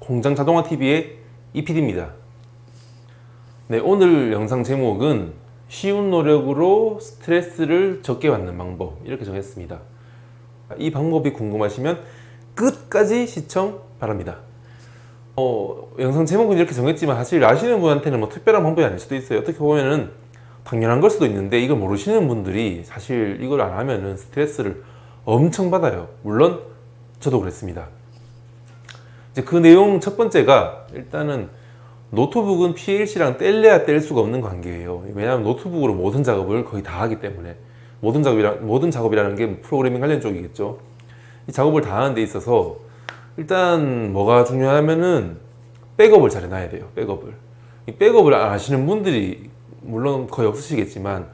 공장 자동화 TV의 이PD입니다. 네, 오늘 영상 제목은 쉬운 노력으로 스트레스를 적게 받는 방법, 이렇게 정했습니다. 이 방법이 궁금하시면 끝까지 시청 바랍니다. 영상 제목은 이렇게 정했지만 사실 아시는 분한테는 뭐 특별한 방법이 아닐 수도 있어요. 어떻게 보면은 당연한 걸 수도 있는데 이걸 모르시는 분들이 사실 이걸 안 하면은 스트레스를 엄청 받아요. 물론 저도 그랬습니다. 이제 그 내용 첫 번째가, 일단은 노트북은 PLC랑 뗄래야 뗄 수가 없는 관계예요. 왜냐하면 노트북으로 모든 작업을 거의 다 하기 때문에, 모든 작업이라는 게 프로그래밍 관련 쪽이겠죠. 이 작업을 다 하는 데 있어서 일단 뭐가 중요하면은 백업을 잘 해놔야 돼요. 이 백업을 안 하시는 분들이 물론 거의 없으시겠지만,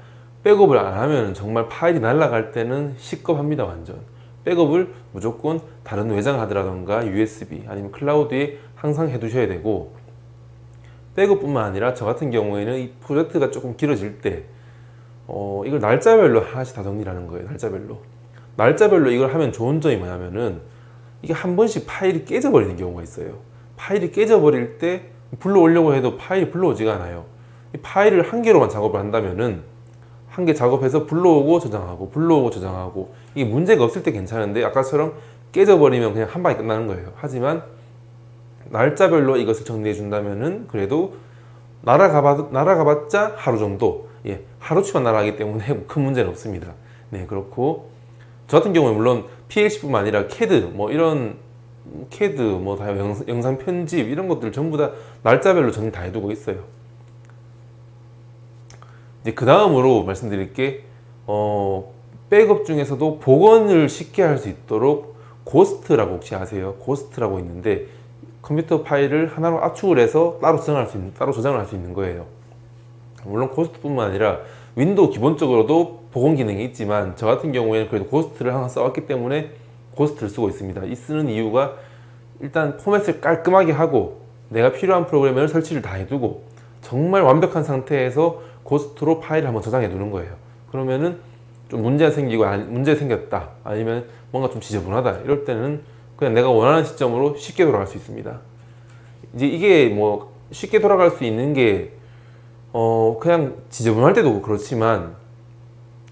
백업을 안 하면 정말 파일이 날아갈 때는 시겁합니다. 완전 백업을 무조건 다른 외장 하드라던가 USB 아니면 클라우드에 항상 해두셔야 되고, 백업뿐만 아니라 저 같은 경우에는 이 프로젝트가 조금 길어질 때 이걸 날짜별로 하나씩 다 정리하는 거예요. 날짜별로 이걸 하면 좋은 점이 뭐냐면은, 이게 한 번씩 파일이 깨져버리는 경우가 있어요. 파일이 깨져버릴 때 불러오려고 해도 파일이 불러오지가 않아요. 이 파일을 한 개로만 작업을 한다면은 한 개 작업해서 불러오고 저장하고 이게 문제가 없을 때 괜찮은데, 아까처럼 깨져버리면 그냥 한 방에 끝나는 거예요. 하지만 날짜별로 이것을 정리해 준다면은 그래도 날아가봤자 하루 정도, 하루치만 날아가기 때문에 큰 문제는 없습니다. 네, 그렇고 저 같은 경우에 물론 PLC뿐만 아니라 CAD 다 영상 편집 이런 것들 전부 다 날짜별로 정리 다 해두고 있어요. 이제 그 다음으로 말씀드릴 게, 백업 중에서도 복원을 쉽게 할 수 있도록 고스트라고 혹시 아세요? 고스트라고 있는데, 컴퓨터 파일을 하나로 압축을 해서 따로 저장을 할 수 있는 거예요. 물론 고스트뿐만 아니라 윈도우 기본적으로도 복원 기능이 있지만, 저 같은 경우에는 그래도 고스트를 항상 써왔기 때문에 고스트를 쓰고 있습니다. 이 쓰는 이유가, 일단 포맷을 깔끔하게 하고 내가 필요한 프로그램을 설치를 다 해두고 정말 완벽한 상태에서 고스트로 파일을 한번 저장해 두는 거예요. 그러면은 좀 문제가 생겼다, 아니면 뭔가 좀 지저분하다, 이럴 때는 그냥 내가 원하는 시점으로 쉽게 돌아갈 수 있습니다. 이제 이게 뭐 쉽게 돌아갈 수 있는 게 그냥 지저분할 때도 그렇지만,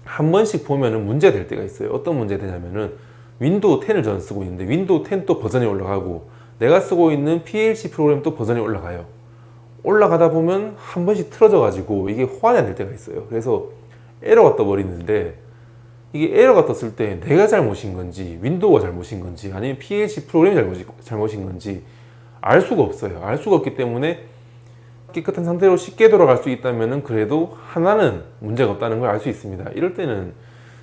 한 번씩 보면은 문제가 될 때가 있어요. 어떤 문제가 되냐면은, 윈도우 10을 저는 쓰고 있는데 윈도우 10 또 버전이 올라가고 내가 쓰고 있는 PLC 프로그램 또 버전이 올라가다 보면 한 번씩 틀어져 가지고 이게 호환이 안 될 때가 있어요. 그래서 에러가 떠버리는데, 이게 에러가 떴을 때 내가 잘못인 건지 윈도우가 잘못인 건지 아니면 PLC 프로그램이 잘못인 건지 알 수가 없어요. 알 수가 없기 때문에 깨끗한 상태로 쉽게 돌아갈 수 있다면 그래도 하나는 문제가 없다는 걸 알 수 있습니다. 이럴 때는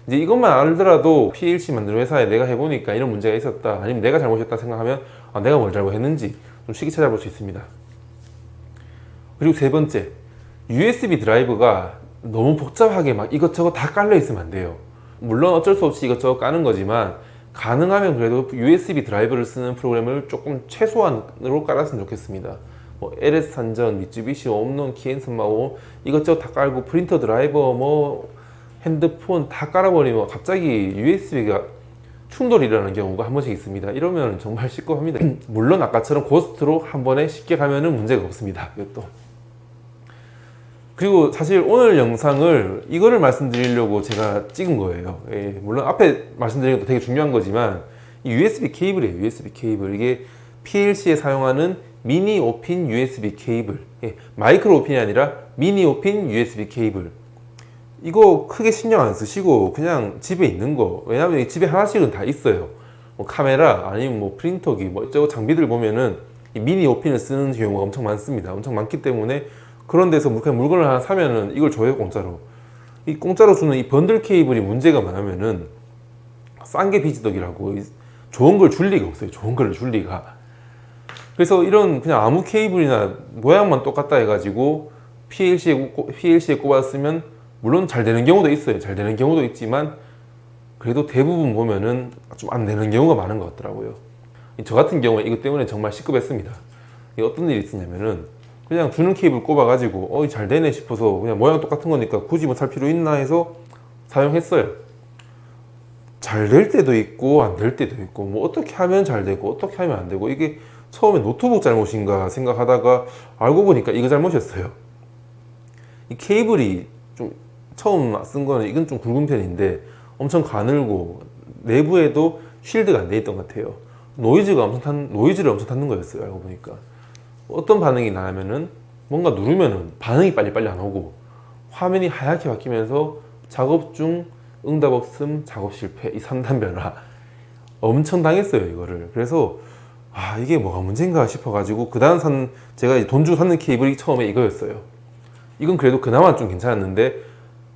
이제 이것만 알더라도 PLC 만드는 회사에 내가 해보니까 이런 문제가 있었다, 아니면 내가 잘못했다 생각하면 내가 뭘 잘못했는지 좀 쉽게 찾아볼 수 있습니다. 그리고 세 번째, USB 드라이브가 너무 복잡하게 막 이것저것 다 깔려 있으면 안 돼요. 물론 어쩔 수 없이 이것저것 까는 거지만, 가능하면 그래도 USB 드라이브를 쓰는 프로그램을 조금 최소한으로 깔았으면 좋겠습니다. LS 산전, 미쯔비시, 옴론, 키엔슨마오 이것저것 다 깔고, 프린터 드라이버, 핸드폰 다 깔아버리면 갑자기 USB가 충돌이 일어나는 경우가 한 번씩 있습니다. 이러면 정말 시급합니다. 물론 아까처럼 고스트로 한 번에 쉽게 가면은 문제가 없습니다. 이것도. 그리고 사실 오늘 영상을 이거를 말씀드리려고 제가 찍은 거예요. 물론 앞에 말씀드린 것도 되게 중요한 거지만, 이 USB 케이블이에요. USB 케이블. 이게 PLC에 사용하는 미니 5핀 USB 케이블. 마이크로 5핀이 아니라 미니 5핀 USB 케이블. 이거 크게 신경 안 쓰시고 그냥 집에 있는 거, 왜냐하면 집에 하나씩은 다 있어요. 카메라 아니면 프린터기 이쪽 장비들 보면은 이 미니 5핀을 쓰는 경우가 엄청 많습니다. 엄청 많기 때문에 그런 데서 그냥 물건을 하나 사면은 이걸 줘요, 공짜로. 이 공짜로 주는 이 번들 케이블이 문제가 뭐냐면은, 싼 게 비지덕이라고, 좋은 걸 줄 리가 없어요. 좋은 걸 줄 리가. 그래서 이런 그냥 아무 케이블이나 모양만 똑같다 해가지고 PLC에 꼽았으면 물론 잘 되는 경우도 있어요. 잘 되는 경우도 있지만 그래도 대부분 보면은 좀 안 되는 경우가 많은 것 같더라고요. 저 같은 경우에 이것 때문에 정말 시급했습니다. 어떤 일이 있었냐면은, 그냥 주는 케이블 꼽아가지고 잘 되네 싶어서 그냥 모양 똑같은 거니까 굳이 살 필요 있나 해서 사용했어요. 잘 될 때도 있고 안 될 때도 있고, 어떻게 하면 잘 되고 어떻게 하면 안 되고, 이게 처음에 노트북 잘못인가 생각하다가 알고 보니까 이거 잘못이었어요. 이 케이블이 좀 처음 쓴 거는 이건 좀 굵은 편인데 엄청 가늘고 내부에도 쉴드가 안 돼 있던 것 같아요. 노이즈를 엄청 탔는 거였어요. 알고 보니까 어떤 반응이 나냐면은 뭔가 누르면은 반응이 빨리빨리 안 오고 화면이 하얗게 바뀌면서 작업 중 응답 없음, 작업 실패, 이 3단 변화 엄청 당했어요 이거를. 그래서 이게 뭐가 문제인가 싶어가지고 그 다음 제가 돈 주고 샀는 케이블이 처음에 이거였어요. 이건 그래도 그나마 좀 괜찮았는데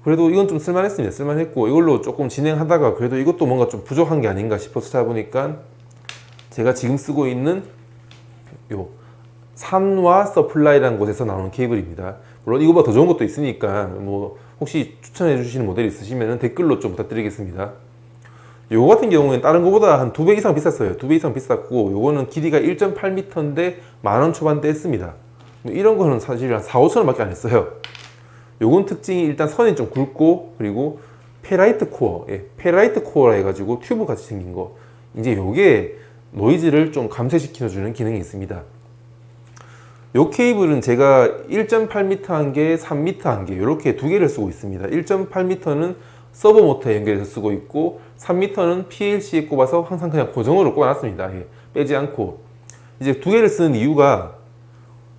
그래도 이건 좀 쓸만했습니다. 쓸만했고 이걸로 조금 진행하다가 그래도 이것도 뭔가 좀 부족한 게 아닌가 싶어서 찾아보니까 제가 지금 쓰고 있는 요 산와 서플라이라는 곳에서 나오는 케이블입니다. 물론 이거보다 더 좋은 것도 있으니까 뭐 혹시 추천해 주시는 모델 있으시면 댓글로 좀 부탁드리겠습니다. 요거 같은 경우에는 다른 거보다 한 2배 이상 비쌌어요. 2배 이상 비쌌고 요거는 길이가 1.8m인데 10,000원 초반대 했습니다. 이런 거는 사실 한 4, 5천 원밖에 안 했어요. 요건 특징이 일단 선이 좀 굵고 그리고 페라이트 코어, 페라이트 코어라 해가지고 튜브 같이 생긴 거. 이제 요게 노이즈를 좀 감쇄시켜주는 기능이 있습니다. 요 케이블은 제가 1.8m 한 개, 3m 한 개, 이렇게 두 개를 쓰고 있습니다. 1.8m는 서버 모터에 연결해서 쓰고 있고 3m는 PLC에 꼽아서 항상 그냥 고정으로 꼽아놨습니다. 빼지 않고. 이제 두 개를 쓰는 이유가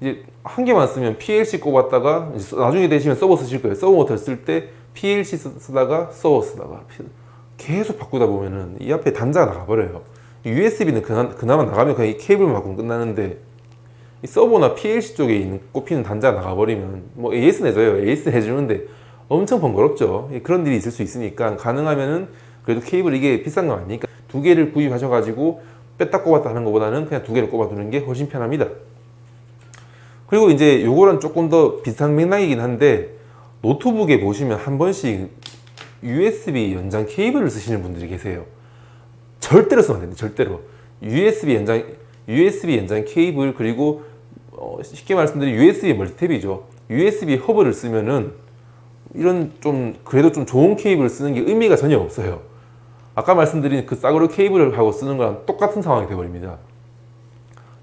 이제 한 개만 쓰면 PLC 꼽았다가 이제 나중에 되시면 서버 쓰실 거예요. 서버 모터 쓸 때 PLC 쓰다가 서버 쓰다가 계속 바꾸다 보면은 이 앞에 단자가 나가버려요. USB는 그나마 나가면 그냥 이 케이블만 바꾸면 끝나는데 이 서버나 PLC 쪽에 있는 꼽히는 단자가 나가버리면 뭐 AS 내줘요. AS 내주는데 엄청 번거롭죠. 그런 일이 있을 수 있으니까 가능하면은 그래도 케이블 이게 비싼 거 아니니까 두 개를 구입하셔가지고 뺐다 꼽았다 하는 것보다는 그냥 두 개를 꼽아두는 게 훨씬 편합니다. 그리고 이제 요거랑 조금 더 비슷한 맥락이긴 한데 노트북에 보시면 한 번씩 USB 연장 케이블을 쓰시는 분들이 계세요. 절대로 쓰면 안 됩니다. 절대로. USB 연장 케이블 그리고 쉽게 말씀드리면 USB 멀티탭이죠. USB 허브를 쓰면은 이런 좀 그래도 좀 좋은 케이블을 쓰는 게 의미가 전혀 없어요. 아까 말씀드린 그 싸구려 케이블을 하고 쓰는 거랑 똑같은 상황이 되어버립니다.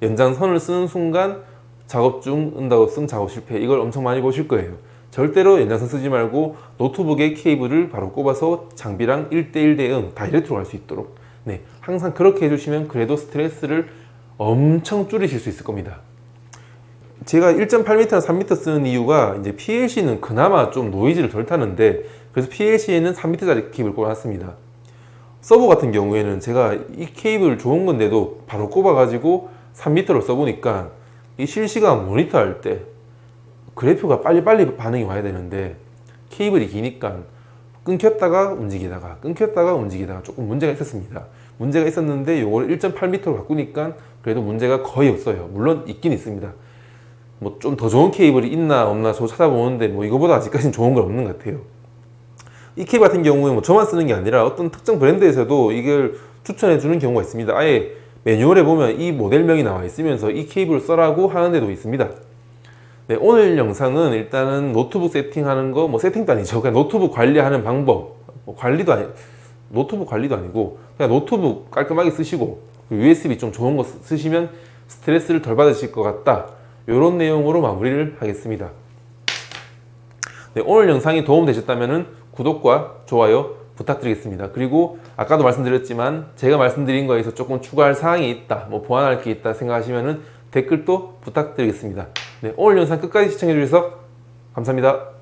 연장선을 쓰는 순간 작업 중 응답 없음, 작업 실패 이걸 엄청 많이 보실 거예요. 절대로 연장선 쓰지 말고 노트북에 케이블을 바로 꼽아서 장비랑 1대1 대응 다이렉트로 갈 수 있도록 항상 그렇게 해주시면 그래도 스트레스를 엄청 줄이실 수 있을 겁니다. 제가 1.8m나 3m 쓰는 이유가 이제 PLC는 그나마 좀 노이즈를 덜 타는데 그래서 PLC에는 3m짜리 케이블을 꼽아놨습니다. 서버 같은 경우에는 제가 이 케이블 좋은 건데도 바로 꼽아가지고 3m로 써보니까 이 실시간 모니터 할 때 그래프가 빨리빨리 반응이 와야 되는데 케이블이 기니까 끊겼다가 움직이다가 조금 문제가 있었습니다. 문제가 있었는데 요걸 1.8m로 바꾸니까 그래도 문제가 거의 없어요. 물론 있긴 있습니다. 뭐 좀 더 좋은 케이블이 있나 없나 저 찾아보는데 뭐 이거보다 아직까지는 좋은 건 없는 것 같아요. 이 케이블 같은 경우에 뭐 저만 쓰는 게 아니라 어떤 특정 브랜드에서도 이걸 추천해 주는 경우가 있습니다. 아예 매뉴얼에 보면 이 모델명이 나와 있으면서 이 케이블을 써라고 하는 데도 있습니다. 오늘 영상은 일단은 노트북 세팅하는 거, 뭐 세팅도 아니죠. 그냥 노트북 관리하는 방법, 노트북 관리도 아니고 그냥 노트북 깔끔하게 쓰시고 USB 좀 좋은 거 쓰시면 스트레스를 덜 받으실 것 같다. 이런 내용으로 마무리를 하겠습니다. 오늘 영상이 도움되셨다면 구독과 좋아요 부탁드리겠습니다. 그리고 아까도 말씀드렸지만 제가 말씀드린 거에서 조금 추가할 사항이 있다, 뭐 보완할 게 있다 생각하시면 댓글도 부탁드리겠습니다. 오늘 영상 끝까지 시청해 주셔서 감사합니다.